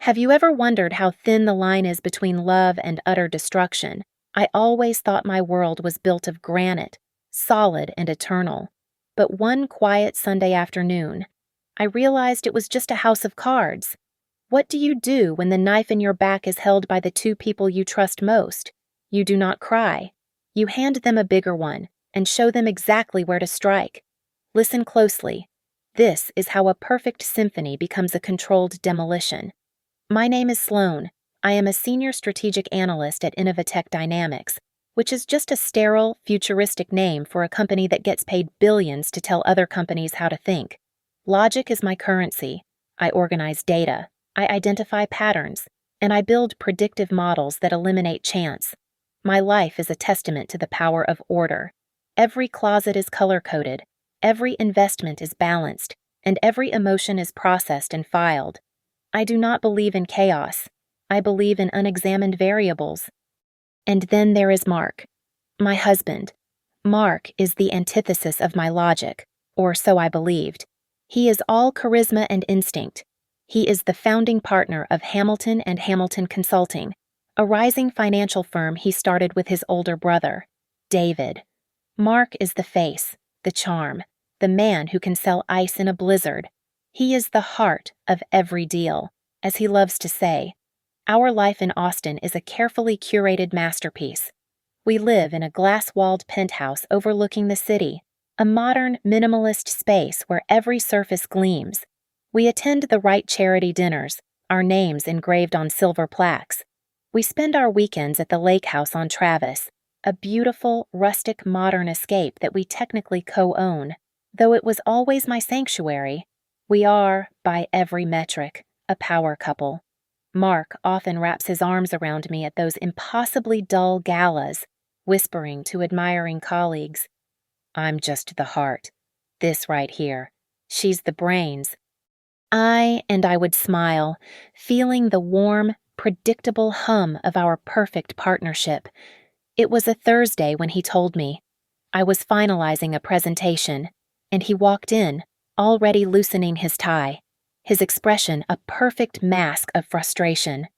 Have you ever wondered how thin the line is between love and utter destruction? I always thought my world was built of granite, solid and eternal. But one quiet Sunday afternoon, I realized it was just a house of cards. What do you do when the knife in your back is held by the two people you trust most? You do not cry. You hand them a bigger one and show them exactly where to strike. Listen closely. This is how a perfect symphony becomes a controlled demolition. My name is Sloan. I am a senior strategic analyst at Innovatech Dynamics, which is just a sterile, futuristic name for a company that gets paid billions to tell other companies how to think. Logic is my currency. I organize data. I identify patterns, and I build predictive models that eliminate chance. My life is a testament to the power of order. Every closet is color-coded, every investment is balanced, and every emotion is processed and filed. I do not believe in chaos. I believe in unexamined variables. And then there is Mark, my husband. Mark is the antithesis of my logic, or so I believed. He is all charisma and instinct. He is the founding partner of Hamilton and Hamilton Consulting, a rising financial firm he started with his older brother, David. Mark is the face, the charm, the man who can sell ice in a blizzard. He is the heart of every deal, as he loves to say. Our life in Austin is a carefully curated masterpiece. We live in a glass-walled penthouse overlooking the city, a modern, minimalist space where every surface gleams. We attend the right charity dinners, our names engraved on silver plaques. We spend our weekends at the lake house on Travis, a beautiful, rustic, modern escape that we technically co-own. Though it was always my sanctuary, we are, by every metric, a power couple. Mark often wraps his arms around me at those impossibly dull galas, whispering to admiring colleagues, "I'm just the heart. This right here. She's the brains." I would smile, feeling the warm, predictable hum of our perfect partnership. It was a Thursday when he told me. I was finalizing a presentation, and he walked in, already loosening his tie, his expression a perfect mask of frustration.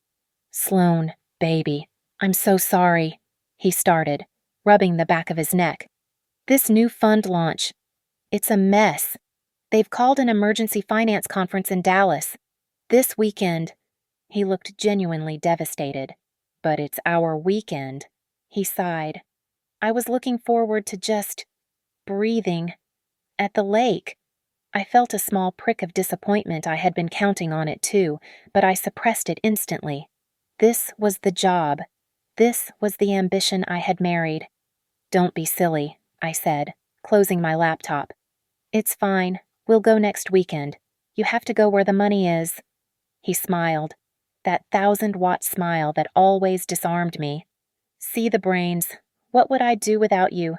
"Sloan, baby, I'm so sorry," he started, rubbing the back of his neck. "This new fund launch, it's a mess. They've called an emergency finance conference in Dallas. This weekend." He looked genuinely devastated. "But it's our weekend," he sighed. "I was looking forward to just breathing at the lake." I felt a small prick of disappointment. I had been counting on it too, but I suppressed it instantly. This was the job. This was the ambition I had married. "Don't be silly," I said, closing my laptop. "It's fine. We'll go next weekend. You have to go where the money is." He smiled, that 1,000-watt smile that always disarmed me. "See the brains. What would I do without you?"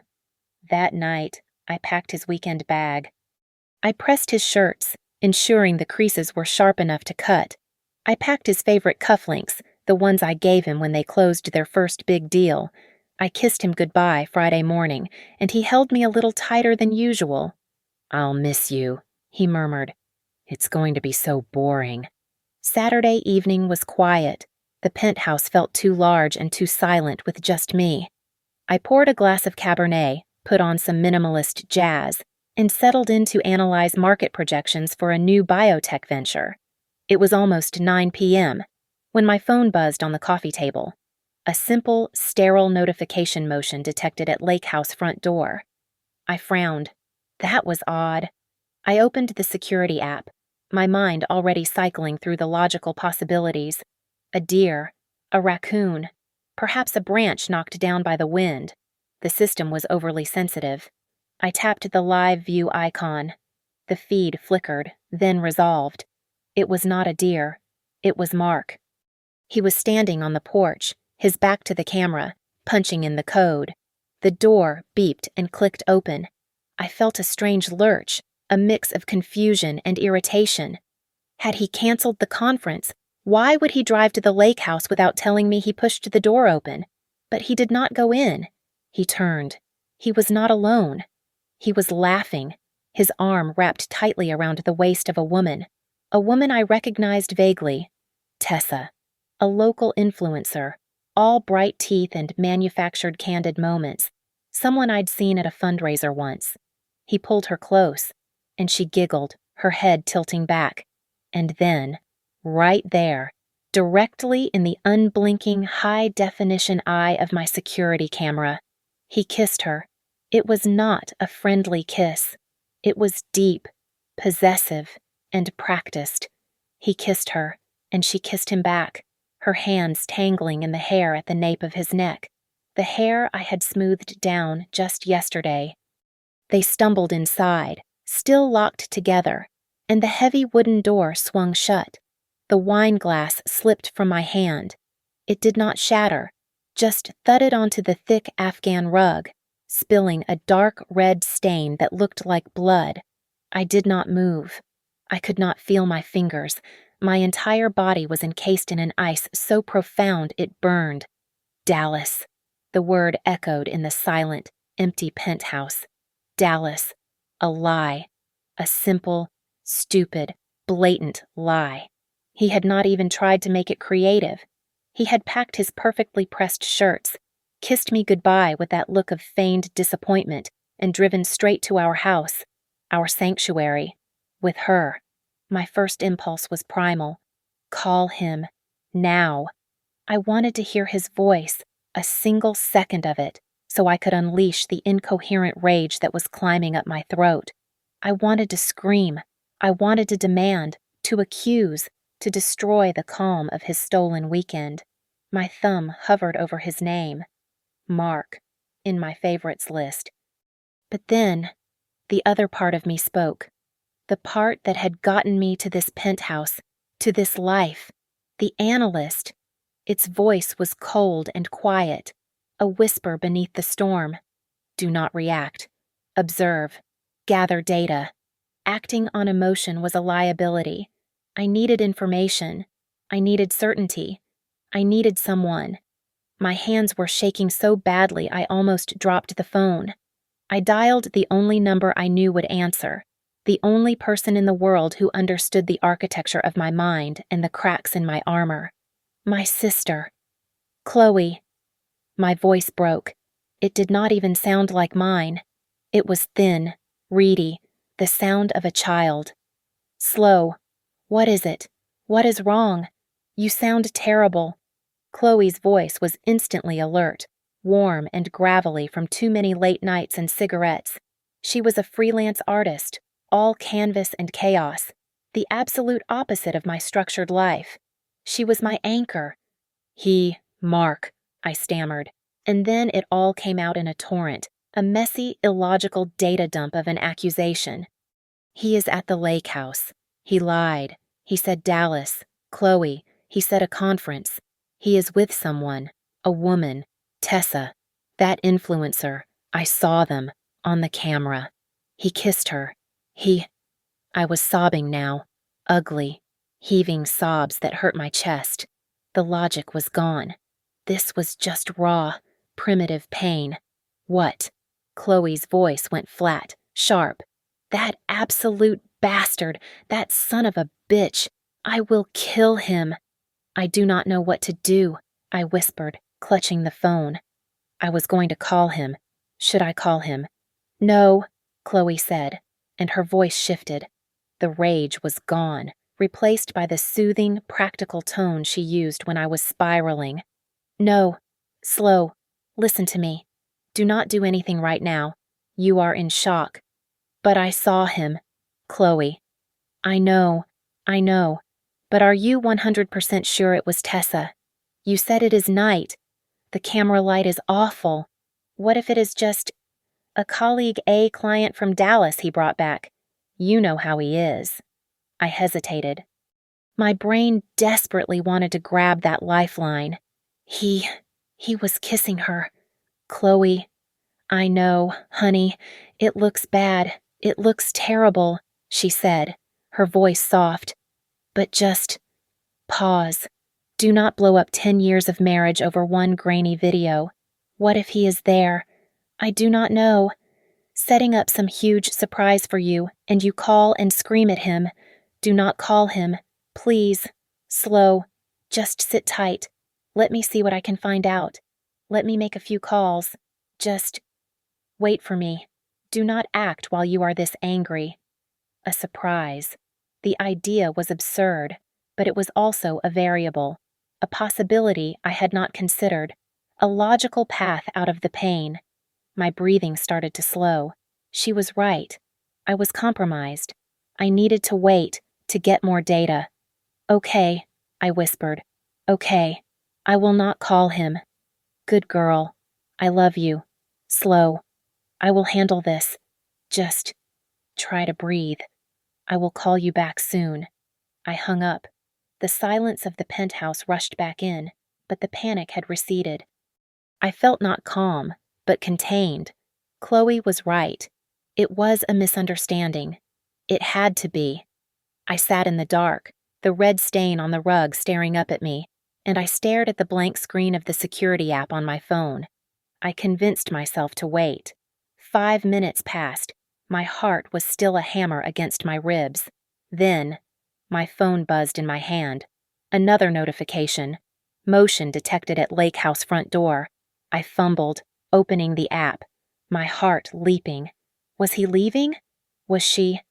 That night, I packed his weekend bag. I pressed his shirts, ensuring the creases were sharp enough to cut. I packed his favorite cufflinks, the ones I gave him when they closed their first big deal. I kissed him goodbye Friday morning, and he held me a little tighter than usual. "I'll miss you," he murmured. "It's going to be so boring." Saturday evening was quiet. The penthouse felt too large and too silent with just me. I poured a glass of Cabernet, put on some minimalist jazz, and settled in to analyze market projections for a new biotech venture. It was almost 9 p.m. when my phone buzzed on the coffee table. A simple, sterile notification motion detected at Lake House front door. I frowned. That was odd. I opened the security app, my mind already cycling through the logical possibilities. A deer, a raccoon, perhaps a branch knocked down by the wind. The system was overly sensitive. I tapped the live view icon. The feed flickered, then resolved. It was not a deer. It was Mark. He was standing on the porch, his back to the camera, punching in the code. The door beeped and clicked open. I felt a strange lurch, a mix of confusion and irritation. Had he canceled the conference? Why would he drive to the lake house without telling me he pushed the door open? But he did not go in. He turned. He was not alone. He was laughing, his arm wrapped tightly around the waist of a woman I recognized vaguely. Tessa, a local influencer, all bright teeth and manufactured candid moments, someone I'd seen at a fundraiser once. He pulled her close, and she giggled, her head tilting back. And then, right there, directly in the unblinking, high-definition eye of my security camera, he kissed her. It was not a friendly kiss. It was deep, possessive, and practiced. He kissed her, and she kissed him back, her hands tangling in the hair at the nape of his neck, the hair I had smoothed down just yesterday. They stumbled inside, still locked together, and the heavy wooden door swung shut. The wine glass slipped from my hand. It did not shatter, just thudded onto the thick Afghan rug, spilling a dark red stain that looked like blood. I did not move. I could not feel my fingers. My entire body was encased in an ice so profound it burned. Dallas. The word echoed in the silent, empty penthouse. Dallas. A lie. A simple, stupid, blatant lie. He had not even tried to make it creative. He had packed his perfectly pressed shirts, kissed me goodbye with that look of feigned disappointment, and driven straight to our house, our sanctuary, with her. My first impulse was primal. Call him. Now. I wanted to hear his voice, a single second of it, so I could unleash the incoherent rage that was climbing up my throat. I wanted to scream. I wanted to demand, to accuse, to destroy the calm of his stolen weekend. My thumb hovered over his name. Mark, in my favorites list. But then, the other part of me spoke. The part that had gotten me to this penthouse, to this life. The analyst. Its voice was cold and quiet, a whisper beneath the storm. Do not react. Observe. Gather data. Acting on emotion was a liability. I needed information. I needed certainty. I needed someone. My hands were shaking so badly I almost dropped the phone. I dialed the only number I knew would answer, the only person in the world who understood the architecture of my mind and the cracks in my armor. My sister. Chloe. My voice broke. It did not even sound like mine. It was thin, reedy, the sound of a child. Slow. What is it? What is wrong? You sound terrible. Chloe's voice was instantly alert, warm and gravelly from too many late nights and cigarettes. She was a freelance artist, all canvas and chaos, the absolute opposite of my structured life. She was my anchor. Mark, I stammered, and then it all came out in a torrent, a messy, illogical data dump of an accusation. He is at the lake house. He lied. He said Dallas, Chloe. He said a conference. He is with someone, a woman, Tessa, that influencer. I saw them, on the camera. He kissed her. I was sobbing now, ugly, heaving sobs that hurt my chest. The logic was gone. This was just raw, primitive pain. What? Chloe's voice went flat, sharp. That absolute bastard, that son of a bitch. I will kill him. I do not know what to do, I whispered, clutching the phone. I was going to call him. Should I call him? No, Chloe said, and her voice shifted. The rage was gone, replaced by the soothing, practical tone she used when I was spiraling. No, slow, listen to me. Do not do anything right now. You are in shock. But I saw him. Chloe. I know. But are you 100% sure it was Tessa? You said it is night. The camera light is awful. What if it is just a colleague A client from Dallas he brought back? You know how he is. I hesitated. My brain desperately wanted to grab that lifeline. He was kissing her. Chloe. I know, honey. It looks bad. It looks terrible, she said, her voice soft. But just pause. Do not blow up 10 years of marriage over one grainy video. What if he is there? I do not know. Setting up some huge surprise for you, and you call and scream at him. Do not call him. Please. Slow. Just sit tight. Let me see what I can find out. Let me make a few calls. Just wait for me. Do not act while you are this angry. A surprise. The idea was absurd, but it was also a variable, a possibility I had not considered, a logical path out of the pain. My breathing started to slow. She was right. I was compromised. I needed to wait, to get more data. Okay, I whispered. Okay, I will not call him. Good girl. I love you. Slow. I will handle this. Just try to breathe. I will call you back soon. I hung up. The silence of the penthouse rushed back in, but the panic had receded. I felt not calm, but contained. Chloe was right. It was a misunderstanding. It had to be. I sat in the dark, the red stain on the rug staring up at me, and I stared at the blank screen of the security app on my phone. I convinced myself to wait. 5 minutes passed. My heart was still a hammer against my ribs. Then, my phone buzzed in my hand. Another notification. Motion detected at Lake House front door. I fumbled, opening the app, my heart leaping. Was he leaving? Was she?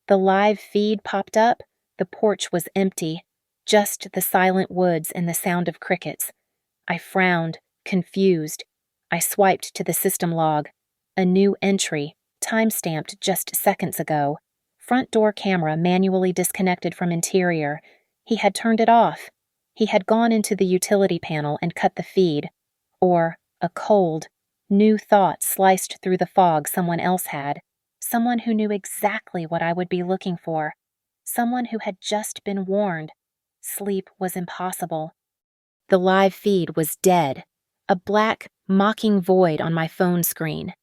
The live feed popped up. The porch was empty, just the silent woods and the sound of crickets. I frowned, confused. I swiped to the system log. A new entry, time-stamped just seconds ago. Front door camera manually disconnected from interior. He had turned it off. He had gone into the utility panel and cut the feed. Or a cold, new thought sliced through the fog someone else had. Someone who knew exactly what I would be looking for. Someone who had just been warned. Sleep was impossible. The live feed was dead. A black, mocking void on my phone screen.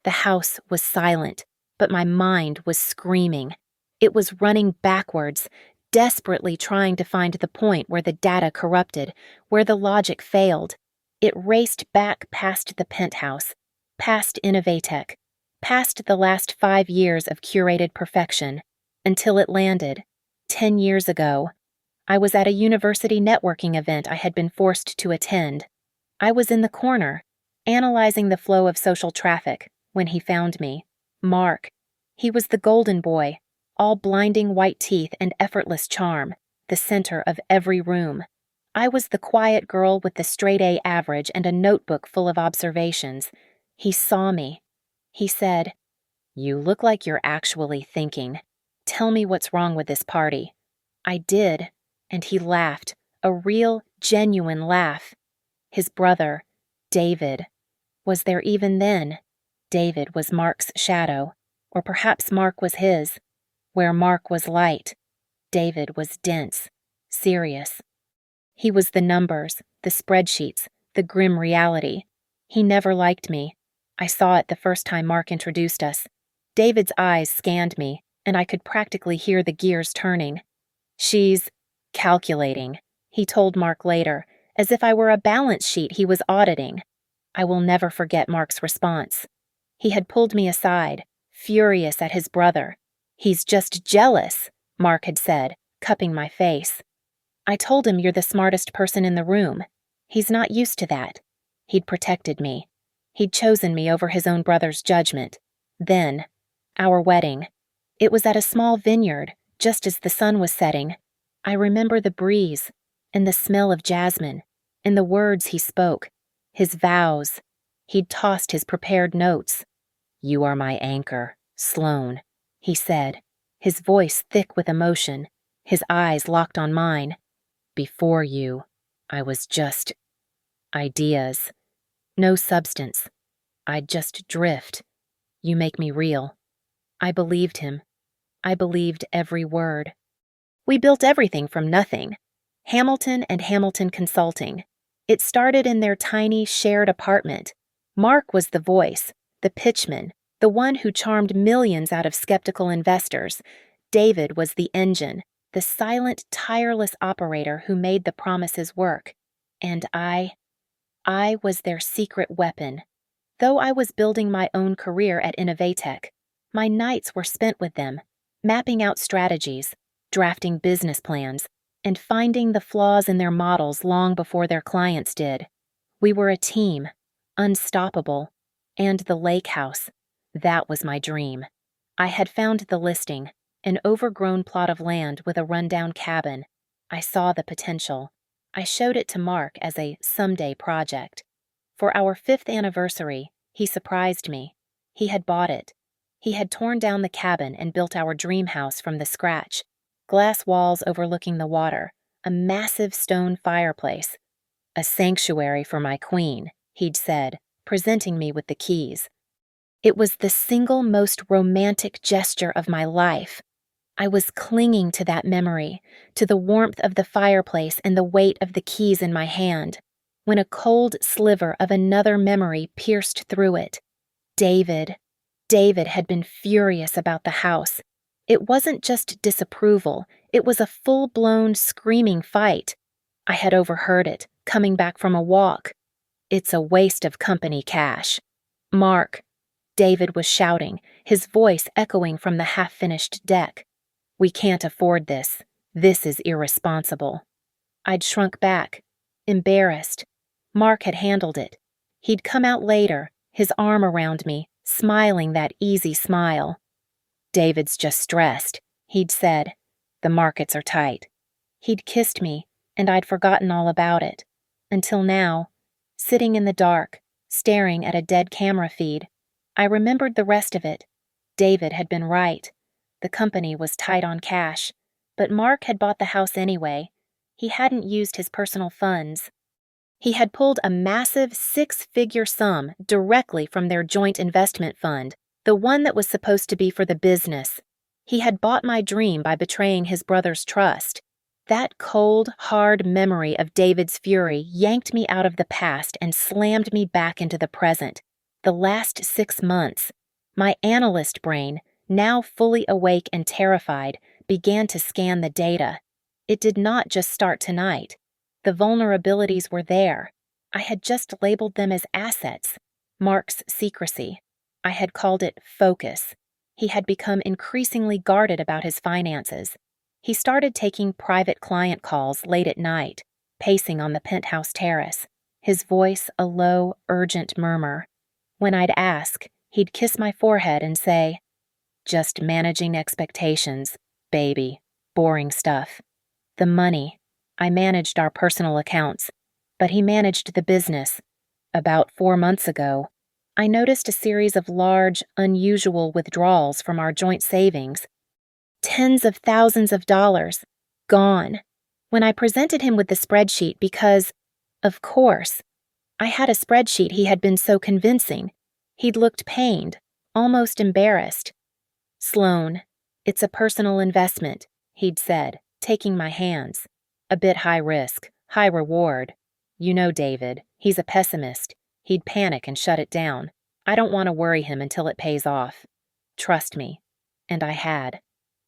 The house was silent, but my mind was screaming. It was running backwards, desperately trying to find the point where the data corrupted, where the logic failed. It raced back past the penthouse, past Innovatech, past the last 5 years of curated perfection, until it landed, 10 years ago. I was at a university networking event I had been forced to attend. I was in the corner, analyzing the flow of social traffic, when he found me. Mark. He was the golden boy, all blinding white teeth and effortless charm, the center of every room. I was the quiet girl with the straight-A average and a notebook full of observations. He saw me. He said, "You look like you're actually thinking. Tell me what's wrong with this party." I did, and he laughed, a real, genuine laugh. His brother, David, was there even then. David was Mark's shadow, or perhaps Mark was his. Where Mark was light, David was dense, serious. He was the numbers, the spreadsheets, the grim reality. He never liked me. I saw it the first time Mark introduced us. David's eyes scanned me, and I could practically hear the gears turning. "She's calculating," he told Mark later, as if I were a balance sheet he was auditing. I will never forget Mark's response. He had pulled me aside, furious at his brother. "He's just jealous," Mark had said, cupping my face. I told him you're the smartest person in the room. He's not used to that. He'd protected me. He'd chosen me over his own brother's judgment. Then, our wedding. It was at a small vineyard, just as the sun was setting. I remember the breeze, and the smell of jasmine, and the words he spoke, his vows. He'd tossed his prepared notes. "You are my anchor, Sloane," he said, his voice thick with emotion, his eyes locked on mine. "Before you, I was just ideas. No substance. I'd just drift. You make me real." I believed him. I believed every word. We built everything from nothing. Hamilton and Hamilton Consulting. It started in their tiny, shared apartment. Mark was the voice, the pitchman, the one who charmed millions out of skeptical investors. David was the engine, the silent, tireless operator who made the promises work. And I was their secret weapon. Though I was building my own career at Innovatech, my nights were spent with them, mapping out strategies, drafting business plans, and finding the flaws in their models long before their clients did. We were a team, unstoppable, and the lake house. That was my dream. I had found the listing, an overgrown plot of land with a rundown cabin. I saw the potential. I showed it to Mark as a someday project. For our 5th anniversary, he surprised me. He had bought it. He had torn down the cabin and built our dream house from the scratch. Glass walls overlooking the water, a massive stone fireplace. A sanctuary for my queen, he'd said, presenting me with the keys. It was the single most romantic gesture of my life. I was clinging to that memory, to the warmth of the fireplace and the weight of the keys in my hand, when a cold sliver of another memory pierced through it. David had been furious about the house. It wasn't just disapproval, it was a full-blown screaming fight. I had overheard it, coming back from a walk. "It's a waste of company cash. Mark," David was shouting, his voice echoing from the half-finished deck. "We can't afford this. This is irresponsible." I'd shrunk back, embarrassed. Mark had handled it. He'd come out later, his arm around me, smiling that easy smile. "David's just stressed," he'd said. "The markets are tight." He'd kissed me, and I'd forgotten all about it. Until now, sitting in the dark, staring at a dead camera feed, I remembered the rest of it. David had been right. The company was tight on cash, but Mark had bought the house anyway. He hadn't used his personal funds. He had pulled a massive 6-figure sum directly from their joint investment fund, the one that was supposed to be for the business. He had bought my dream by betraying his brother's trust. That cold, hard memory of David's fury yanked me out of the past and slammed me back into the present. The last 6 months, my analyst brain, now fully awake and terrified, began to scan the data. It did not just start tonight. The vulnerabilities were there. I had just labeled them as assets. Mark's secrecy. I had called it focus. He had become increasingly guarded about his finances. He started taking private client calls late at night, pacing on the penthouse terrace, his voice a low, urgent murmur. When I'd ask, he'd kiss my forehead and say, "Just managing expectations, baby. Boring stuff." The money. I managed our personal accounts, but he managed the business. About 4 months ago, I noticed a series of large, unusual withdrawals from our joint savings. Tens of thousands of dollars. Gone. When I presented him with the spreadsheet because, of course, I had a spreadsheet he had been so convincing, he'd looked pained, almost embarrassed. "Sloan, it's a personal investment," he'd said, taking my hands. "A bit high risk, high reward. You know David, he's a pessimist. He'd panic and shut it down. I don't want to worry him until it pays off. Trust me." And I had.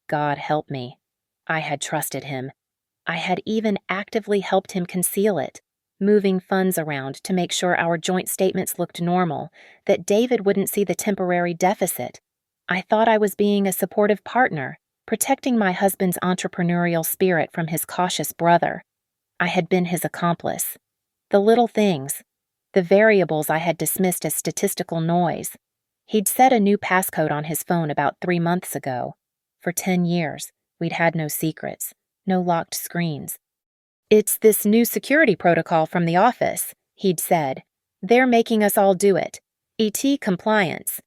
God help me. I had trusted him. I had even actively helped him conceal it, moving funds around to make sure our joint statements looked normal, that David wouldn't see the temporary deficit. I thought I was being a supportive partner, protecting my husband's entrepreneurial spirit from his cautious brother. I had been his accomplice. The little things, the variables I had dismissed as statistical noise. He'd set a new passcode on his phone about 3 months ago. For 10 years, we'd had no secrets, no locked screens. "It's this new security protocol from the office," he'd said. "They're making us all do it. ET compliance."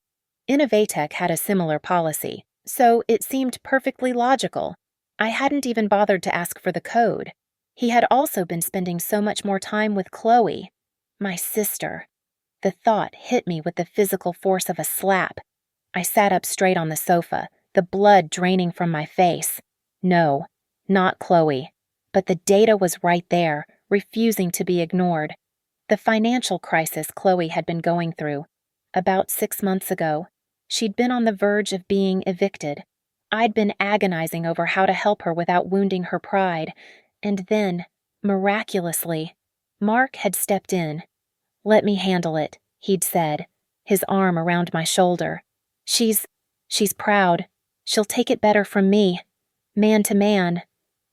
Innovatech had a similar policy, so it seemed perfectly logical. I hadn't even bothered to ask for the code. He had also been spending so much more time with Chloe, my sister. The thought hit me with the physical force of a slap. I sat up straight on the sofa, the blood draining from my face. No, not Chloe. But the data was right there, refusing to be ignored. The financial crisis Chloe had been going through. About 6 months ago, she'd been on the verge of being evicted. I'd been agonizing over how to help her without wounding her pride. And then, miraculously, Mark had stepped in. "Let me handle it," he'd said, his arm around my shoulder. She's proud. She'll take it better from me. Man to man.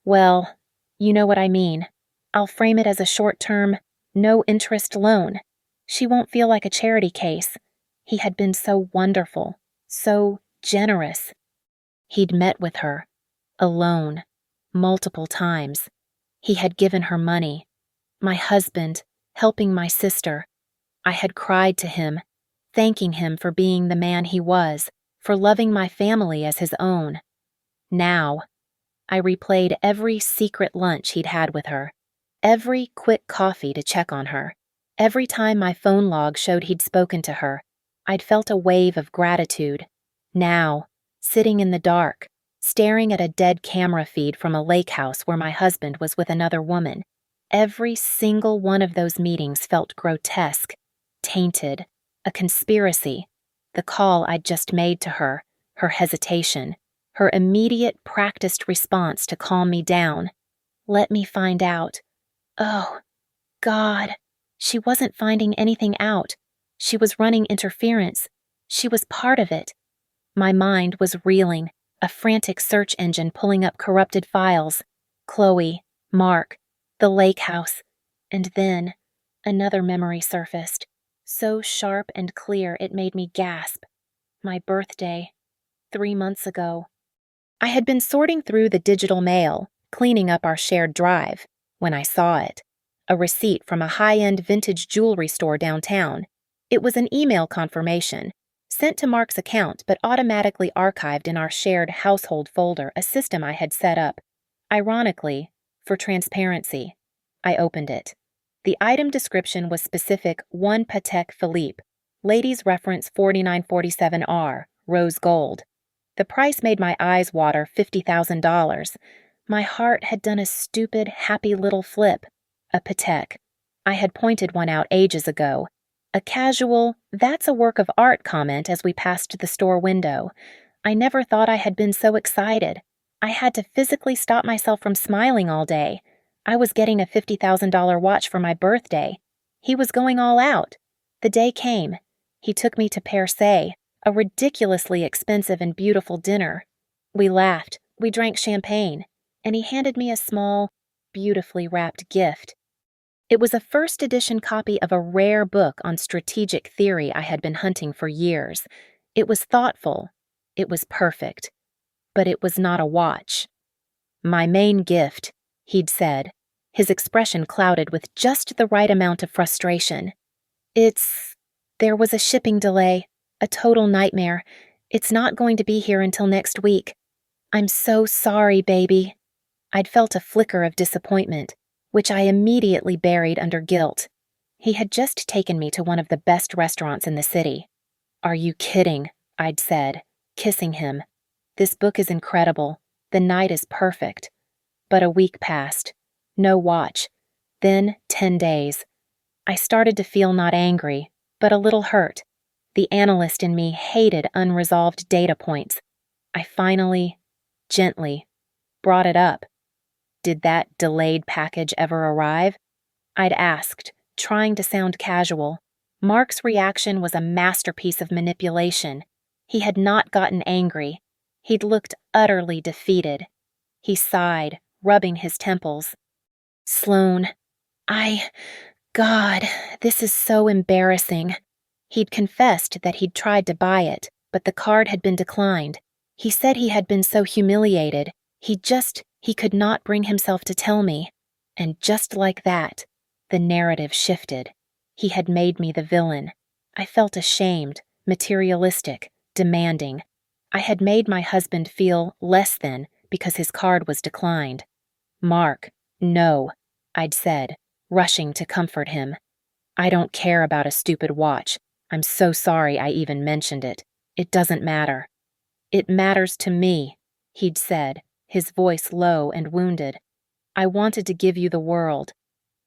Well, You know what I mean. I'll frame it as a short-term, no-interest loan. She won't feel like a charity case. He had been so wonderful, so generous. He'd met with her, alone, multiple times. He had given her money. My husband, helping my sister. I had cried to him, thanking him for being the man he was, for loving my family as his own. Now, I replayed every secret lunch he'd had with her, every quick coffee to check on her. Every time my phone log showed he'd spoken to her, I'd felt a wave of gratitude. Now, sitting in the dark, staring at a dead camera feed from a lake house where my husband was with another woman, every single one of those meetings felt grotesque, tainted, a conspiracy. The call I'd just made to her, her hesitation, her immediate practiced response to calm me down. Let me find out. Oh, God. She wasn't finding anything out. She was running interference. She was part of it. My mind was reeling, a frantic search engine pulling up corrupted files. Chloe, Mark, the lake house. And then, another memory surfaced, so sharp and clear it made me gasp. My birthday, 3 months ago. I had been sorting through the digital mail, cleaning up our shared drive, when I saw it. A receipt from a high-end vintage jewelry store downtown. It was an email confirmation, sent to Mark's account but automatically archived in our shared household folder, a system I had set up. Ironically, for transparency, I opened it. The item description was specific: 1 Patek Philippe, ladies reference 4947R, rose gold. The price made my eyes water. $50,000. My heart had done a stupid, happy little flip. A Patek. I had pointed one out ages ago. A casual, "That's a work of art" comment as we passed the store window. I never thought I had been so excited. I had to physically stop myself from smiling all day. I was getting a $50,000 watch for my birthday. He was going all out. The day came. He took me to Per Se, a ridiculously expensive and beautiful dinner. We laughed, we drank champagne, and he handed me a small, beautifully wrapped gift. It was a first edition copy of a rare book on strategic theory I had been hunting for years. It was thoughtful. It was perfect. But it was not a watch. "My main gift," he'd said, his expression clouded with just the right amount of frustration. There was a shipping delay, a total nightmare. It's not going to be here until next week. I'm so sorry, baby." I'd felt a flicker of disappointment, which I immediately buried under guilt. He had just taken me to one of the best restaurants in the city. "Are you kidding?" I'd said, kissing him. "This book is incredible. The night is perfect." But a week passed. No watch. Then 10 days. I started to feel not angry, but a little hurt. The analyst in me hated unresolved data points. I finally, gently, brought it up. "Did that delayed package ever arrive?" I'd asked, trying to sound casual. Mark's reaction was a masterpiece of manipulation. He had not gotten angry. He'd looked utterly defeated. He sighed, rubbing his temples. "Sloan, God, this is so embarrassing." He'd confessed that he'd tried to buy it, but the card had been declined. He said he had been so humiliated, he could not bring himself to tell me. And just like that, the narrative shifted. He had made me the villain. I felt ashamed, materialistic, demanding. I had made my husband feel less than because his card was declined. "Mark, no," I'd said, rushing to comfort him. "I don't care about a stupid watch. I'm so sorry I even mentioned it. It doesn't matter." "It matters to me," he'd said, his voice low and wounded. "I wanted to give you the world."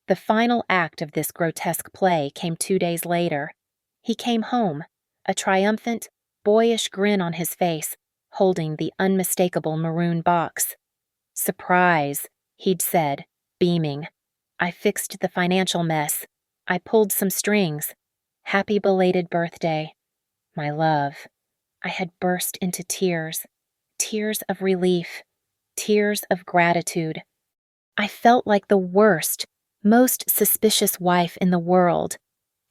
The final act of this grotesque play came 2 days later. He came home, a triumphant, boyish grin on his face, holding the unmistakable maroon box. "Surprise," he'd said, beaming. "I fixed the financial mess. I pulled some strings. Happy belated birthday, my love." I had burst into tears. Tears of relief. Tears of gratitude. I felt like the worst, most suspicious wife in the world.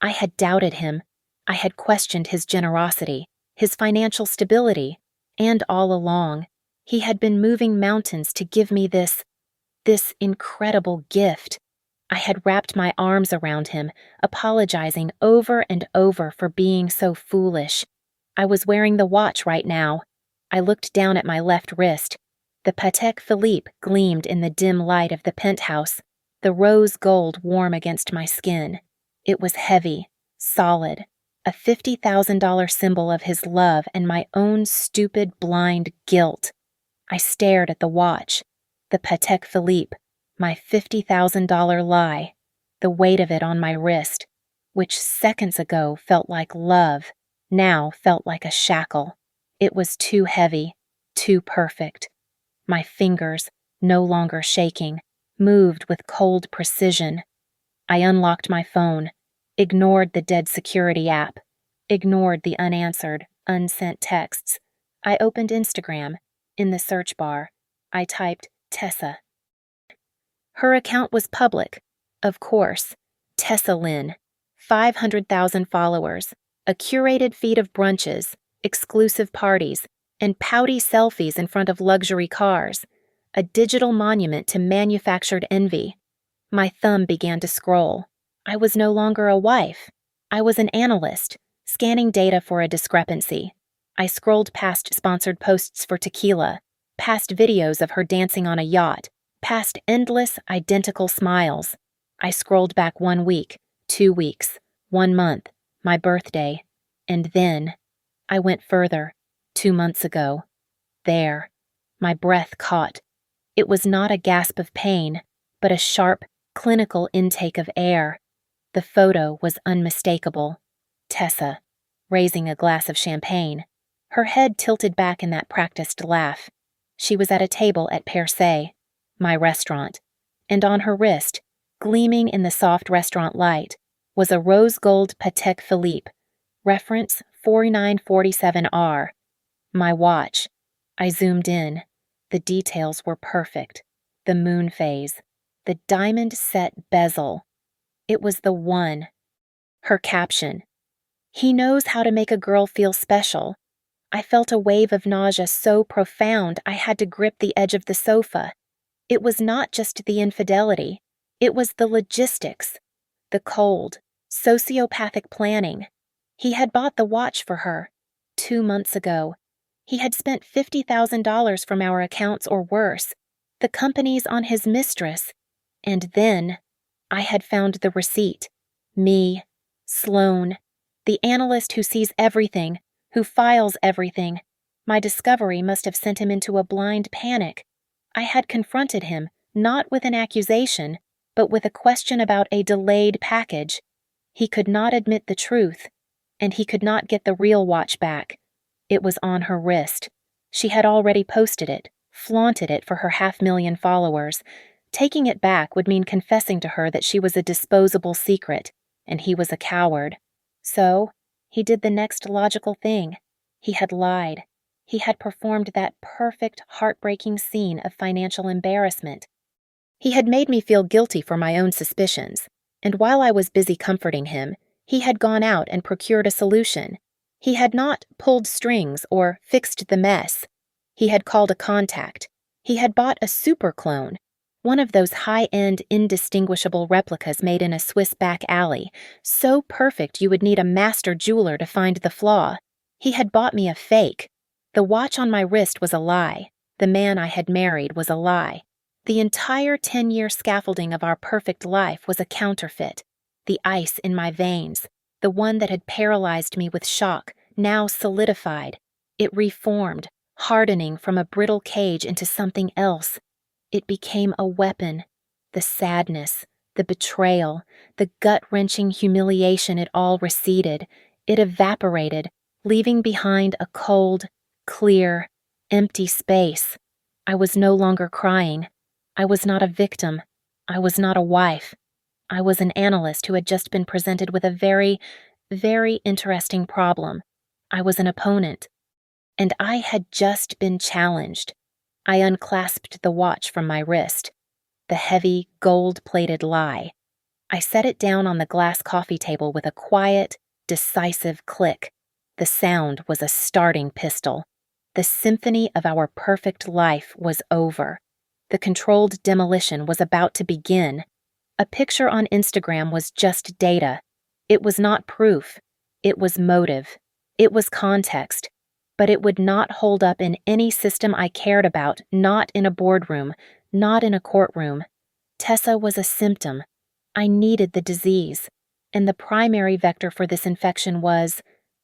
I had doubted him. I had questioned his generosity, his financial stability, and all along, he had been moving mountains to give me this incredible gift. I had wrapped my arms around him, apologizing over and over for being so foolish. I was wearing the watch right now. I looked down at my left wrist. The Patek Philippe gleamed in the dim light of the penthouse, the rose gold warm against my skin. It was heavy, solid, a $50,000 symbol of his love and my own stupid, blind guilt. I stared at the watch, the Patek Philippe, my $50,000 lie, the weight of it on my wrist, which seconds ago felt like love, now felt like a shackle. It was too heavy, too perfect. My fingers, no longer shaking, moved with cold precision. I unlocked my phone, ignored the dead security app, ignored the unanswered, unsent texts. I opened Instagram. In the search bar, I typed Tessa. Her account was public, of course. Tessa Lynn, 500,000 followers, a curated feed of brunches, exclusive parties, and pouty selfies in front of luxury cars, a digital monument to manufactured envy. My thumb began to scroll. I was no longer a wife. I was an analyst, scanning data for a discrepancy. I scrolled past sponsored posts for tequila, past videos of her dancing on a yacht, past endless, identical smiles. I scrolled back 1 week, 2 weeks, 1 month, my birthday, and then I went further, 2 months ago. There, my breath caught. It was not a gasp of pain, but a sharp, clinical intake of air. The photo was unmistakable. Tessa, raising a glass of champagne, her head tilted back in that practiced laugh. She was at a table at Per Se, my restaurant, and on her wrist, gleaming in the soft restaurant light, was a rose gold Patek Philippe, reference 4947R. My watch. I zoomed in. The details were perfect. The moon phase, the diamond-set bezel. It was the one. Her caption. He knows how to make a girl feel special. I felt a wave of nausea so profound I had to grip the edge of the sofa. It was not just the infidelity. It was the logistics, the cold, sociopathic planning. He had bought the watch for her 2 months ago. He had spent $50,000 from our accounts or worse, the company's on his mistress. And then I had found the receipt. Me, Sloane, the analyst who sees everything, who files everything. My discovery must have sent him into a blind panic. I had confronted him, not with an accusation, but with a question about a delayed package. He could not admit the truth, and he could not get the real watch back. It was on her wrist. She had already posted it, flaunted it for her 500,000 followers. Taking it back would mean confessing to her that she was a disposable secret, and he was a coward. So, he did the next logical thing. He had lied. He had performed that perfect, heartbreaking scene of financial embarrassment. He had made me feel guilty for my own suspicions, and while I was busy comforting him, he had gone out and procured a solution. He had not pulled strings or fixed the mess. He had called a contact. He had bought a super clone, one of those high-end, indistinguishable replicas made in a Swiss back alley, so perfect you would need a master jeweler to find the flaw. He had bought me a fake. The watch on my wrist was a lie. The man I had married was a lie. The entire 10-year scaffolding of our perfect life was a counterfeit. The ice in my veins, the one that had paralyzed me with shock, now solidified. It reformed, hardening from a brittle cage into something else. It became a weapon. The sadness, the betrayal, the gut-wrenching humiliation, it all receded. It evaporated, leaving behind a cold, clear, empty space. I was no longer crying. I was not a victim. I was not a wife. I was an analyst who had just been presented with a very, very interesting problem. I was an opponent. And I had just been challenged. I unclasped the watch from my wrist. the heavy, gold-plated lie. I set it down on the glass coffee table with a quiet, decisive click. The sound was a starting pistol. The symphony of our perfect life was over. The controlled demolition was about to begin. A picture on Instagram was just data. It was not proof. It was motive. It was context. But it would not hold up in any system I cared about, not in a boardroom, not in a courtroom. Tessa was a symptom. I needed the disease. And the primary vector for this infection was,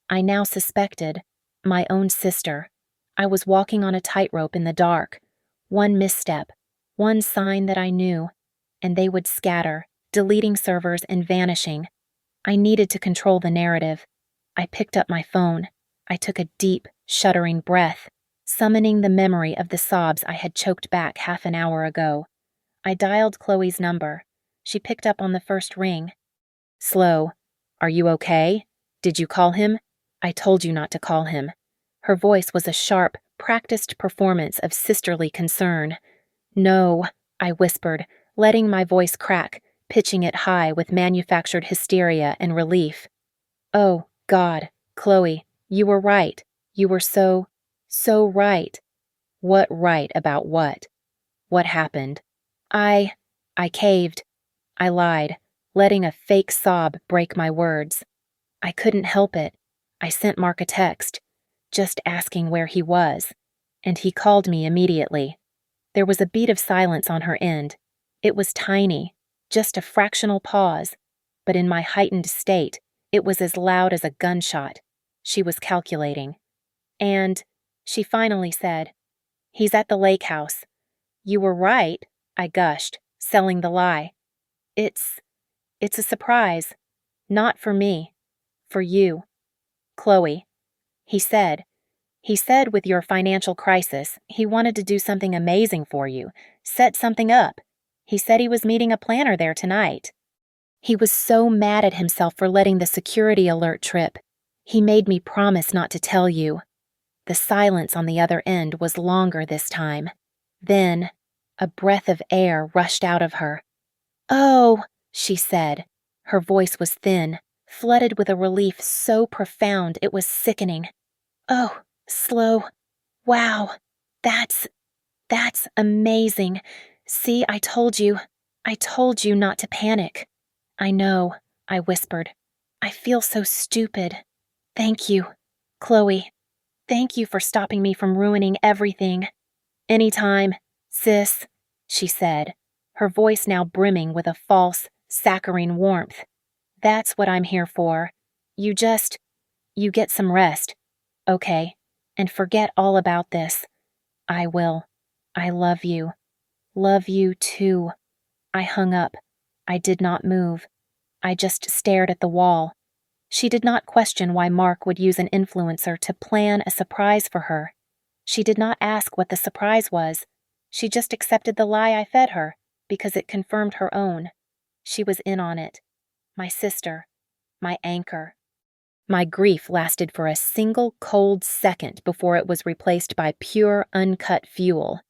I now suspected, my own sister. I was walking on a tightrope in the dark. One misstep, one sign that I knew, and they would scatter, deleting servers and vanishing. I needed to control the narrative. I picked up my phone. I took a deep, shuddering breath, summoning the memory of the sobs I had choked back half an hour ago. I dialed Chloe's number. She picked up on the first ring. Slow. Are you okay? Did you call him? I told you not to call him. Her voice was a sharp, practiced performance of sisterly concern. No, I whispered, letting my voice crack, pitching it high with manufactured hysteria and relief. Oh, God, Chloe, you were right. You were so right. What right about what? What happened? I caved. I lied, letting a fake sob break my words. I couldn't help it. I sent Mark a text, just asking where he was, and he called me immediately. There was a beat of silence on her end. It was tiny, just a fractional pause, but in my heightened state, it was as loud as a gunshot. She was calculating. And she finally said, He's at the lake house. You were right, I gushed, selling the lie. It's a surprise. Not for me. For you. Chloe. He said with your financial crisis, he wanted to do something amazing for you, set something up. He said he was meeting a planner there tonight. He was so mad at himself for letting the security alert trip. He made me promise not to tell you. The silence on the other end was longer this time. Then, a breath of air rushed out of her. Oh, she said. Her voice was thin, flooded with a relief so profound it was sickening. Oh, slow. Wow, that's amazing. See, I told you not to panic. I know, I whispered. I feel so stupid. Thank you, Chloe. Thank you for stopping me from ruining everything. Anytime, sis, she said, her voice now brimming with a false, saccharine warmth. That's what I'm here for. You get some rest. Okay, and forget all about this. I will. I love you. Love you too. I hung up. I did not move. I just stared at the wall. She did not question why Mark would use an influencer to plan a surprise for her. She did not ask what the surprise was. She just accepted the lie I fed her, because it confirmed her own. She was in on it. My sister. My anchor. My grief lasted for a single cold second before it was replaced by pure, uncut fuel.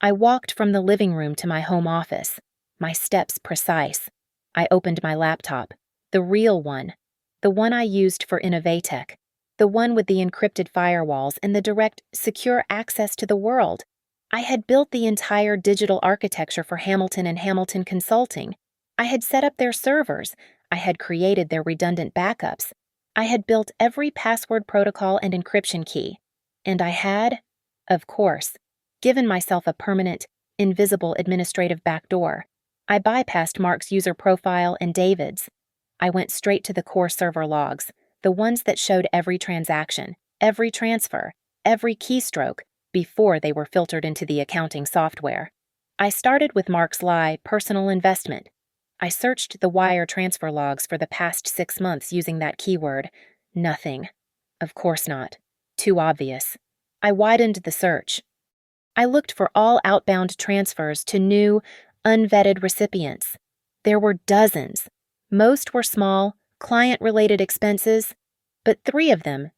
I walked from the living room to my home office, my steps precise. I opened my laptop, the real one, the one I used for Innovatech, the one with the encrypted firewalls and the direct, secure access to the world. I had built the entire digital architecture for Hamilton and Hamilton Consulting. I had set up their servers. I had created their redundant backups. I had built every password protocol and encryption key. And I had, of course, given myself a permanent, invisible administrative backdoor. I bypassed Mark's user profile and David's. I went straight to the core server logs, the ones that showed every transaction, every transfer, every keystroke, before they were filtered into the accounting software. I started with Mark's lie, personal investment. I searched the wire transfer logs for the past 6 months using that keyword. Nothing. Of course not. Too obvious. I widened the search. I looked for all outbound transfers to new, unvetted recipients. There were dozens. Most were small, client-related expenses, but three of them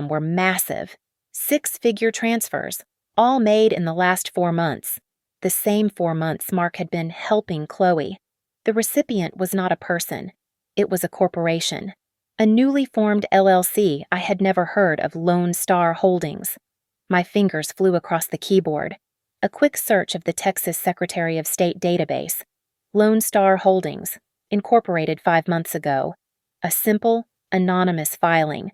were massive. 6-figure transfers, all made in the last 4 months. the same 4 months Mark had been helping Chloe. The recipient was not a person. It was a corporation. A newly formed LLC. I had never heard of Lone Star Holdings. My fingers flew across the keyboard. A quick search of the Texas Secretary of State database. Lone Star Holdings, incorporated 5 months ago. A simple, anonymous filing.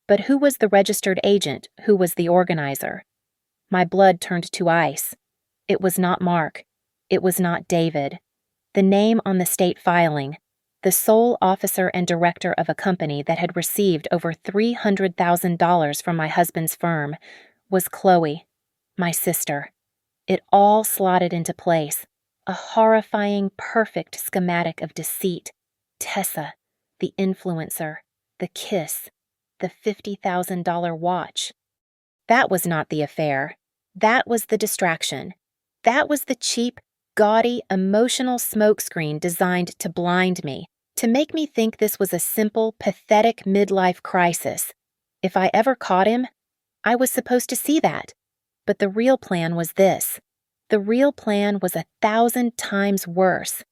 But who was the registered agent? Who was the organizer? My blood turned to ice. It was not Mark. It was not David. The name on the state filing, the sole officer and director of a company that had received over $300,000 from my husband's firm, was Chloe, my sister. It all slotted into place, a horrifying, perfect schematic of deceit. Tessa, the influencer, the kiss, the $50,000 watch. That was not the affair. That was the distraction. That was the cheap, gaudy, emotional smokescreen designed to blind me, to make me think this was a simple, pathetic midlife crisis. If I ever caught him, I was supposed to see that. But the real plan was this. The real plan was 1,000 times worse.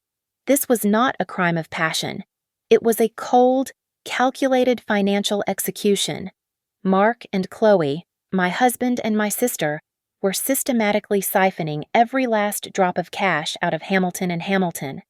This was not a crime of passion. It was a cold, calculated financial execution. Mark and Chloe, my husband and my sister, were systematically siphoning every last drop of cash out of Hamilton and Hamilton.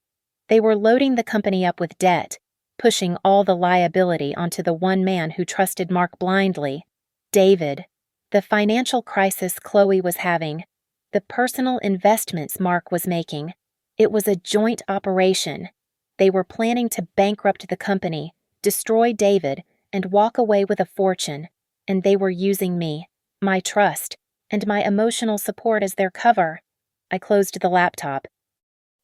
They were loading the company up with debt, pushing all the liability onto the one man who trusted Mark blindly, David. The financial crisis Chloe was having, the personal investments Mark was making. It was a joint operation. They were planning to bankrupt the company, destroy David, and walk away with a fortune, and they were using me, my trust, and my emotional support as their cover. I closed the laptop.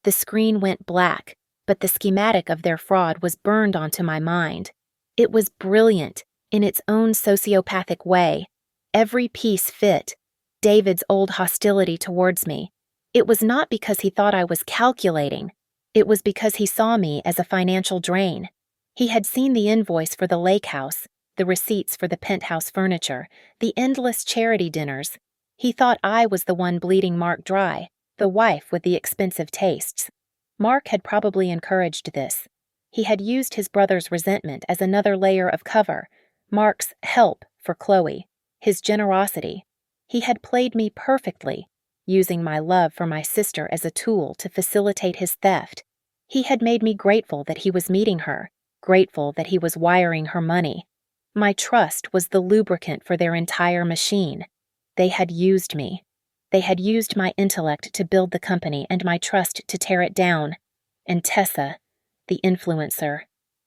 The screen went black, but the schematic of their fraud was burned onto my mind. It was brilliant, in its own sociopathic way. Every piece fit. David's old hostility towards me. It was not because he thought I was calculating. It was because he saw me as a financial drain. He had seen the invoice for the lake house, the receipts for the penthouse furniture, the endless charity dinners. He thought I was the one bleeding Mark dry, the wife with the expensive tastes. Mark had probably encouraged this. He had used his brother's resentment as another layer of cover, Mark's help for Chloe, his generosity. He had played me perfectly, using my love for my sister as a tool to facilitate his theft. He had made me grateful that he was meeting her, grateful that he was wiring her money. My trust was the lubricant for their entire machine. They had used me. They had used my intellect to build the company and my trust to tear it down. And Tessa, the influencer,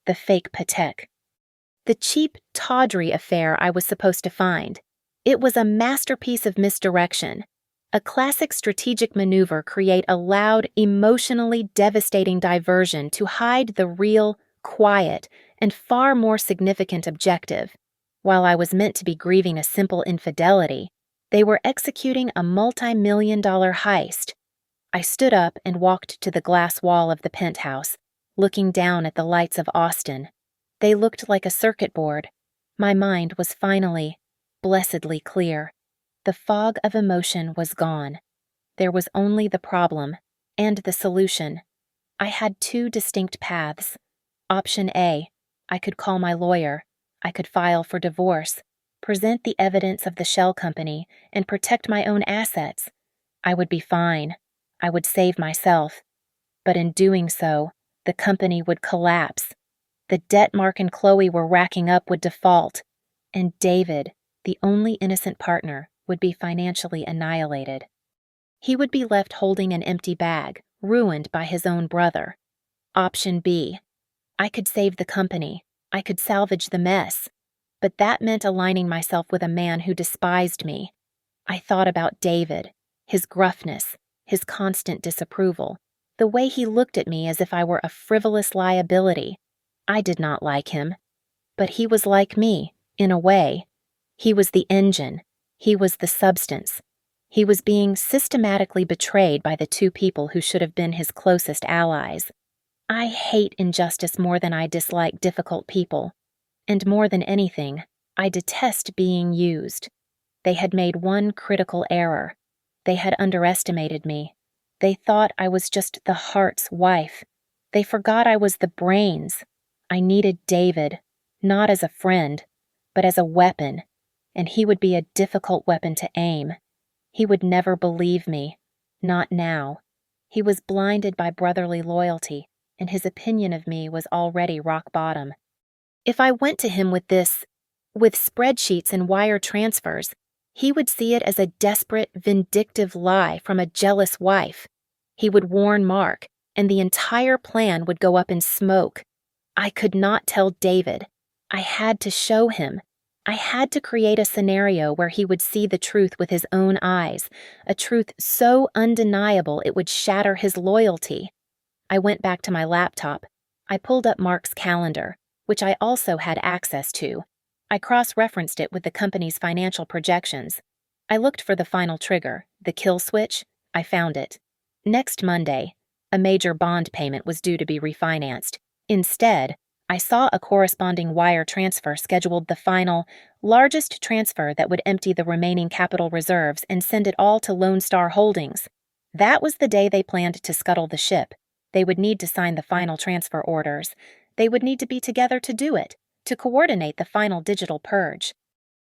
the fake Patek. The cheap, tawdry affair I was supposed to find. It was a masterpiece of misdirection. A classic strategic maneuver create a loud, emotionally devastating diversion to hide the real, quiet, and far more significant objective. While I was meant to be grieving a simple infidelity, they were executing a multi-million-dollar heist. I stood up and walked to the glass wall of the penthouse, looking down at the lights of Austin. They looked like a circuit board. My mind was finally, blessedly clear. The fog of emotion was gone. There was only the problem and the solution. I had two distinct paths. Option A, I could call my lawyer. I could file for divorce, present the evidence of the shell company, and protect my own assets. I would be fine. I would save myself. But in doing so, the company would collapse. The debt Mark and Chloe were racking up would default, and David, the only innocent partner, would be financially annihilated. He would be left holding an empty bag, ruined by his own brother. Option B. I could save the company. I could salvage the mess. But that meant aligning myself with a man who despised me. I thought about David, his gruffness, his constant disapproval, the way he looked at me as if I were a frivolous liability. I did not like him. But he was like me, in a way. He was the engine. He was the substance. He was being systematically betrayed by the two people who should have been his closest allies. I hate injustice more than I dislike difficult people. And more than anything, I detest being used. They had made one critical error. They had underestimated me. They thought I was just the heart's wife. They forgot I was the brains. I needed David, not as a friend, but as a weapon, and he would be a difficult weapon to aim. He would never believe me. Not now. He was blinded by brotherly loyalty, and his opinion of me was already rock bottom. If I went to him with spreadsheets and wire transfers, he would see it as a desperate, vindictive lie from a jealous wife. He would warn Mark, and the entire plan would go up in smoke. I could not tell David. I had to show him. I had to create a scenario where he would see the truth with his own eyes, a truth so undeniable it would shatter his loyalty. I went back to my laptop. I pulled up Mark's calendar, which I also had access to. I cross-referenced it with the company's financial projections. I looked for the final trigger, the kill switch. I found it. Next Monday, a major bond payment was due to be refinanced. Instead, I saw a corresponding wire transfer scheduled, the final, largest transfer that would empty the remaining capital reserves and send it all to Lone Star Holdings. That was the day they planned to scuttle the ship. They would need to sign the final transfer orders. They would need to be together to do it, to coordinate the final digital purge.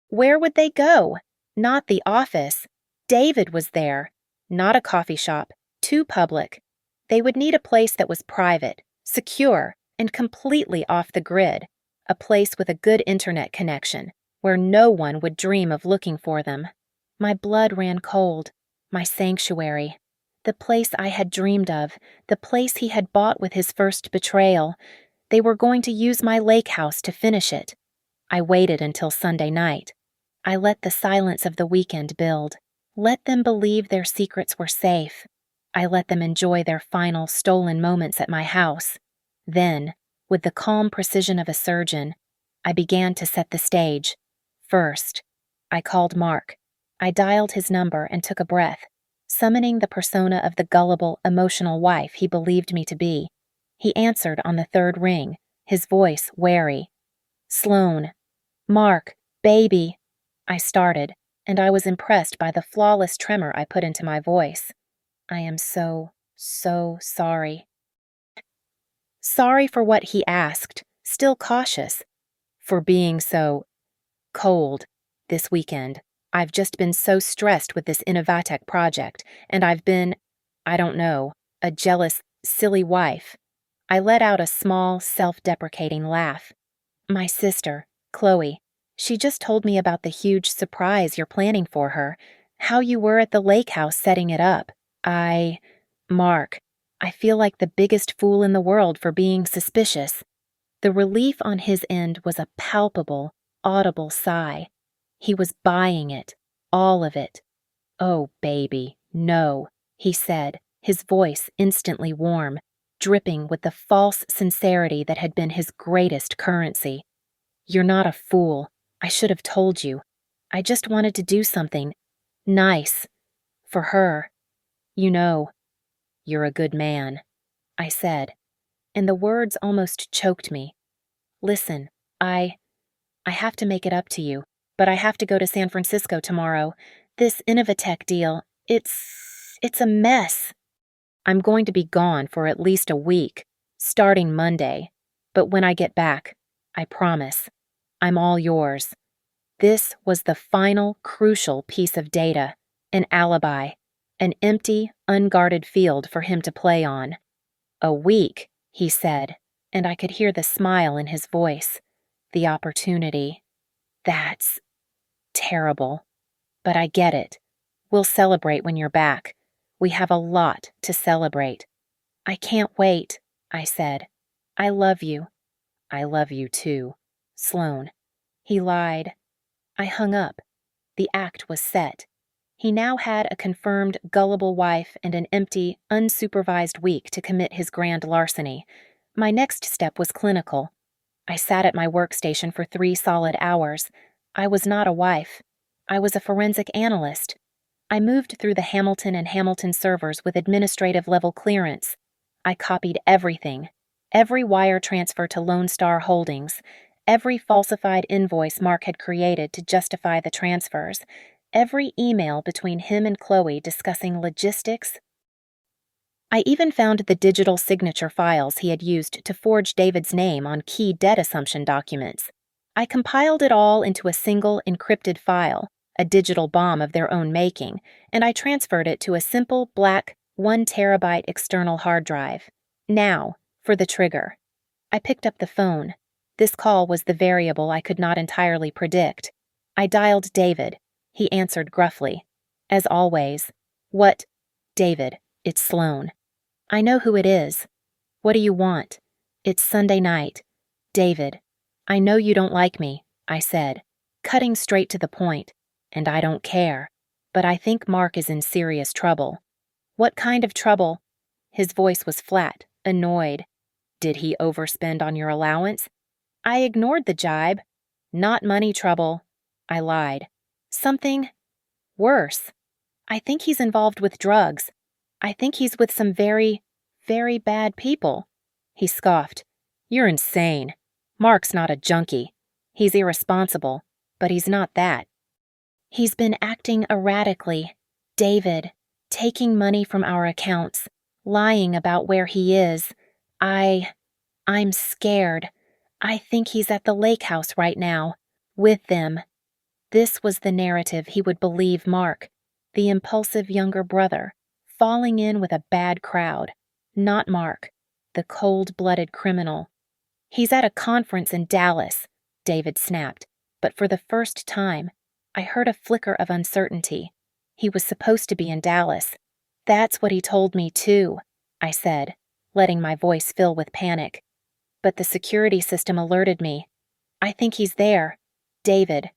Where would they go? Not the office. David was there. Not a coffee shop. Too public. They would need a place that was private, secure, and completely off the grid, a place with a good internet connection, where no one would dream of looking for them. My blood ran cold. My sanctuary. The place I had dreamed of, the place he had bought with his first betrayal. They were going to use my lake house to finish it. I waited until Sunday night. I let the silence of the weekend build. Let them believe their secrets were safe. I let them enjoy their final stolen moments at my house. Then, with the calm precision of a surgeon, I began to set the stage. First, I called Mark. I dialed his number and took a breath, summoning the persona of the gullible, emotional wife he believed me to be. He answered on the third ring, his voice wary. "Sloan. Mark. Baby." I started, and I was impressed by the flawless tremor I put into my voice. "I am so sorry." Sorry for what he asked, still cautious. For being so cold this weekend. I've just been so stressed with this Innovatech project, and I've been, I don't know, a jealous, silly wife. I let out a small, self-deprecating laugh. My sister, Chloe, she just told me about the huge surprise you're planning for her, how you were at the lake house setting it up. Mark, I feel like the biggest fool in the world for being suspicious. The relief on his end was a palpable, audible sigh. He was buying it, all of it. "Oh, baby, no," he said, his voice instantly warm, dripping with the false sincerity that had been his greatest currency. "You're not a fool. I should have told you. I just wanted to do something nice for her. You know, you're a good man," I said, and the words almost choked me. "Listen, I have to make it up to you, but I have to go to San Francisco tomorrow. This Innovatech deal, it's a mess. I'm going to be gone for at least a week, starting Monday, but when I get back, I promise, I'm all yours." This was the final, crucial piece of data, an alibi, an empty, unguarded field for him to play on. "A week," he said, and I could hear the smile in his voice. "The opportunity. That's terrible. But I get it. We'll celebrate when you're back. We have a lot to celebrate." "I can't wait," I said. "I love you." "I love you too, Sloan." He lied. I hung up. The act was set. He now had a confirmed gullible wife and an empty, unsupervised week to commit his grand larceny. My next step was clinical. I sat at my workstation for 3 solid hours. I was not a wife. I was a forensic analyst. I moved through the Hamilton and Hamilton servers with administrative-level clearance. I copied everything. Every wire transfer to Lone Star Holdings. Every falsified invoice Mark had created to justify the transfers. Every email between him and Chloe discussing logistics. I even found the digital signature files he had used to forge David's name on key debt assumption documents. I compiled it all into a single encrypted file, a digital bomb of their own making, and I transferred it to a simple black 1 terabyte external hard drive. Now, for the trigger. I picked up the phone. This call was the variable I could not entirely predict. I dialed David. He answered gruffly. As always. What? David, it's Sloan. I know who it is. What do you want? It's Sunday night. David, I know you don't like me, I said, cutting straight to the point, and I don't care, but I think Mark is in serious trouble. What kind of trouble? His voice was flat, annoyed. Did he overspend on your allowance? I ignored the jibe. Not money trouble. I lied. Something worse. I think he's involved with drugs. I think he's with some very, very bad people. He scoffed. You're insane. Mark's not a junkie. He's irresponsible, but he's not that. He's been acting erratically. David, taking money from our accounts, lying about where he is. I'm scared. I think he's at the lake house right now, with them. This was the narrative he would believe Mark, the impulsive younger brother, falling in with a bad crowd. Not Mark, the cold-blooded criminal. He's at a conference in Dallas, David snapped, but for the first time, I heard a flicker of uncertainty. He was supposed to be in Dallas. That's what he told me too, I said, letting my voice fill with panic. But the security system alerted me. I think he's there. David,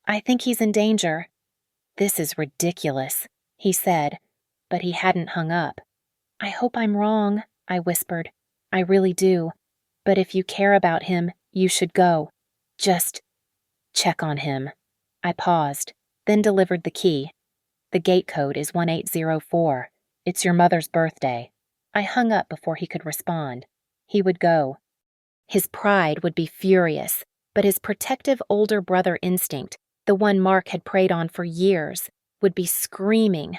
I think he's in danger. This is ridiculous, he said, but he hadn't hung up. I hope I'm wrong, I whispered. I really do. But if you care about him, you should go. Just check on him. I paused, then delivered the key. The gate code is 1804. It's your mother's birthday. I hung up before he could respond. He would go. His pride would be furious, but his protective older brother instinct, the one Mark had preyed on for years, would be screaming.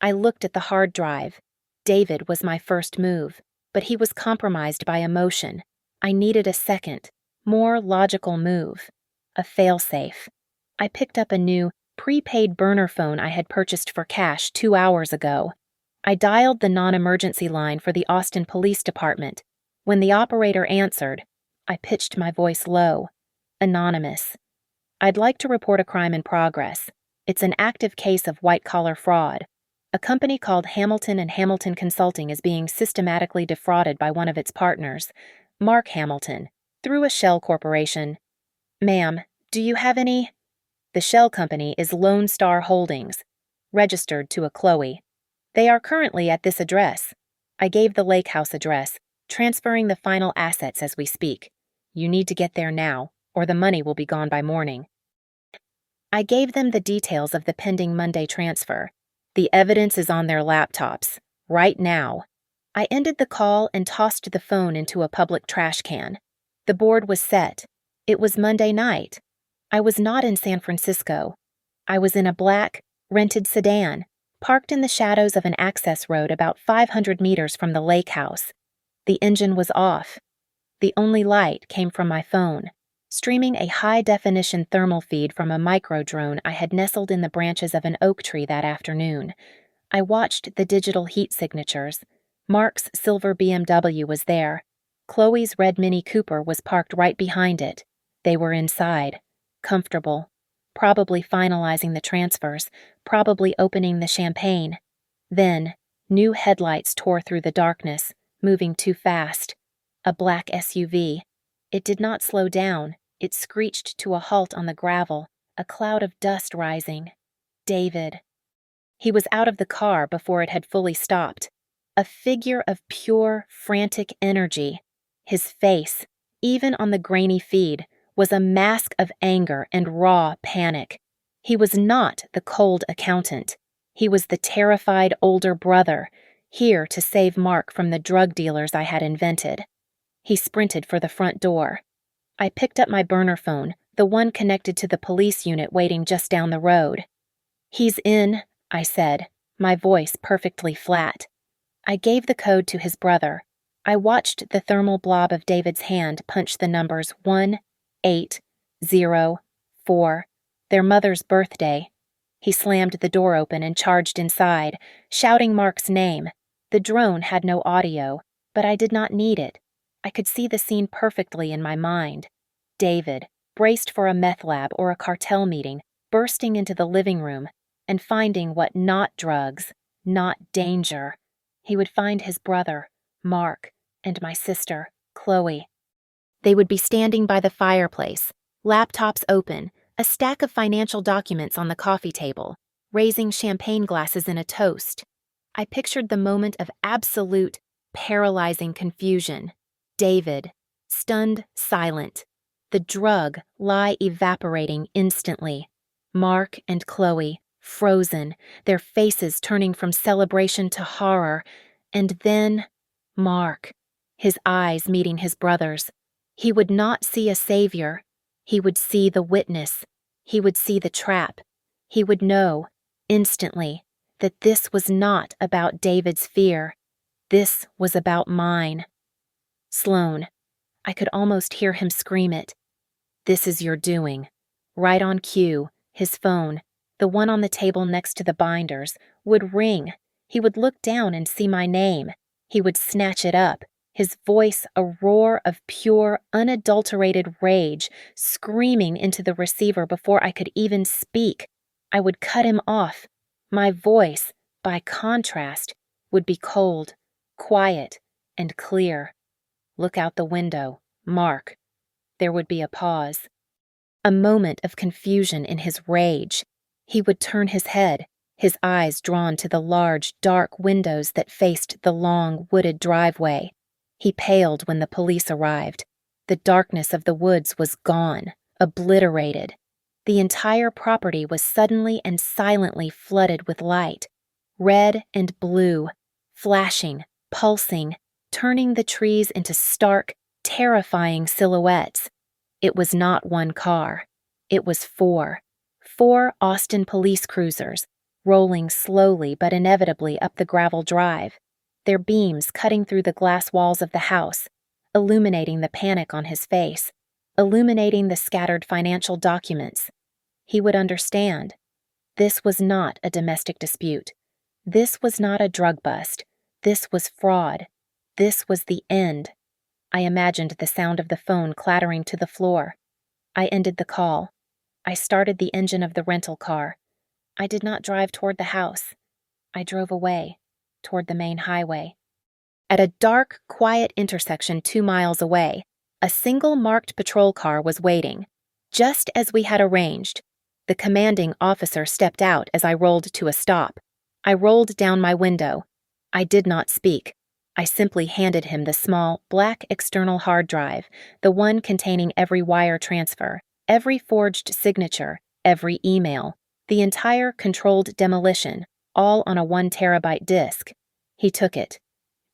I looked at the hard drive. David was my first move, but he was compromised by emotion. I needed a second, more logical move. A failsafe. I picked up a new, prepaid burner phone I had purchased for cash 2 hours ago. I dialed the non-emergency line for the Austin Police Department. When the operator answered, I pitched my voice low. Anonymous. I'd like to report a crime in progress. It's an active case of white-collar fraud. A company called Hamilton & Hamilton Consulting is being systematically defrauded by one of its partners, Mark Hamilton, through a shell corporation. Ma'am, do you have any? The shell company is Lone Star Holdings, registered to a Chloe. They are currently at this address. I gave the lake house address, transferring the final assets as we speak. You need to get there now, or the money will be gone by morning. I gave them the details of the pending Monday transfer. The evidence is on their laptops, right now. I ended the call and tossed the phone into a public trash can. The board was set. It was Monday night. I was not in San Francisco. I was in a black, rented sedan, parked in the shadows of an access road about 500 meters from the lake house. The engine was off. The only light came from my phone, streaming a high-definition thermal feed from a micro-drone I had nestled in the branches of an oak tree that afternoon. I watched the digital heat signatures. Mark's silver BMW was there. Chloe's red Mini Cooper was parked right behind it. They were inside, comfortable, probably finalizing the transfers, probably opening the champagne. Then, new headlights tore through the darkness, moving too fast. A black SUV. It did not slow down. It screeched to a halt on the gravel, a cloud of dust rising. David. He was out of the car before it had fully stopped. A figure of pure, frantic energy. His face, even on the grainy feed, was a mask of anger and raw panic. He was not the cold accountant. He was the terrified older brother, here to save Mark from the drug dealers I had invented. He sprinted for the front door. I picked up my burner phone, the one connected to the police unit waiting just down the road. He's in, I said, my voice perfectly flat. I gave the code to his brother. I watched the thermal blob of David's hand punch the numbers 1804, their mother's birthday. He slammed the door open and charged inside, shouting Mark's name. The drone had no audio, but I did not need it. I could see the scene perfectly in my mind. David, braced for a meth lab or a cartel meeting, bursting into the living room and finding what not drugs, not danger. He would find his brother, Mark, and my sister, Chloe. They would be standing by the fireplace, laptops open, a stack of financial documents on the coffee table, raising champagne glasses in a toast. I pictured the moment of absolute, paralyzing confusion. David, stunned, silent. The drug lie evaporating instantly. Mark and Chloe, frozen, their faces turning from celebration to horror. And then, Mark, his eyes meeting his brother's. He would not see a savior. He would see the witness. He would see the trap. He would know, instantly, that this was not about David's fear. This was about mine. Sloan. I could almost hear him scream it. This is your doing. Right on cue, his phone, the one on the table next to the binders, would ring. He would look down and see my name. He would snatch it up, his voice a roar of pure, unadulterated rage, screaming into the receiver before I could even speak. I would cut him off. My voice, by contrast, would be cold, quiet, and clear. Look out the window, Mark. There would be a pause. A moment of confusion in his rage. He would turn his head, his eyes drawn to the large, dark windows that faced the long, wooded driveway. He paled when the police arrived. The darkness of the woods was gone, obliterated. The entire property was suddenly and silently flooded with light. Red and blue, flashing, pulsing, turning the trees into stark, terrifying silhouettes. It was not one car. It was four. 4 Austin police cruisers, rolling slowly but inevitably up the gravel drive, their beams cutting through the glass walls of the house, illuminating the panic on his face, illuminating the scattered financial documents. He would understand. This was not a domestic dispute. This was not a drug bust. This was fraud. This was the end. I imagined the sound of the phone clattering to the floor. I ended the call. I started the engine of the rental car. I did not drive toward the house. I drove away, toward the main highway. At a dark, quiet intersection 2 miles away, a single marked patrol car was waiting. Just as we had arranged, the commanding officer stepped out as I rolled to a stop. I rolled down my window. I did not speak. I simply handed him the small, black external hard drive, the one containing every wire transfer, every forged signature, every email, the entire controlled demolition, all on a 1 terabyte disk. He took it.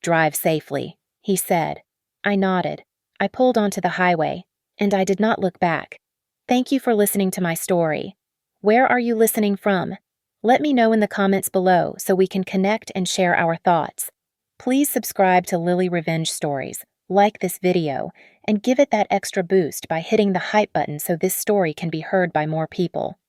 "Drive safely," he said. I nodded. I pulled onto the highway, and I did not look back. Thank you for listening to my story. Where are you listening from? Let me know in the comments below so we can connect and share our thoughts. Please subscribe to Lily Revenge Stories, like this video, and give it that extra boost by hitting the hype button so this story can be heard by more people.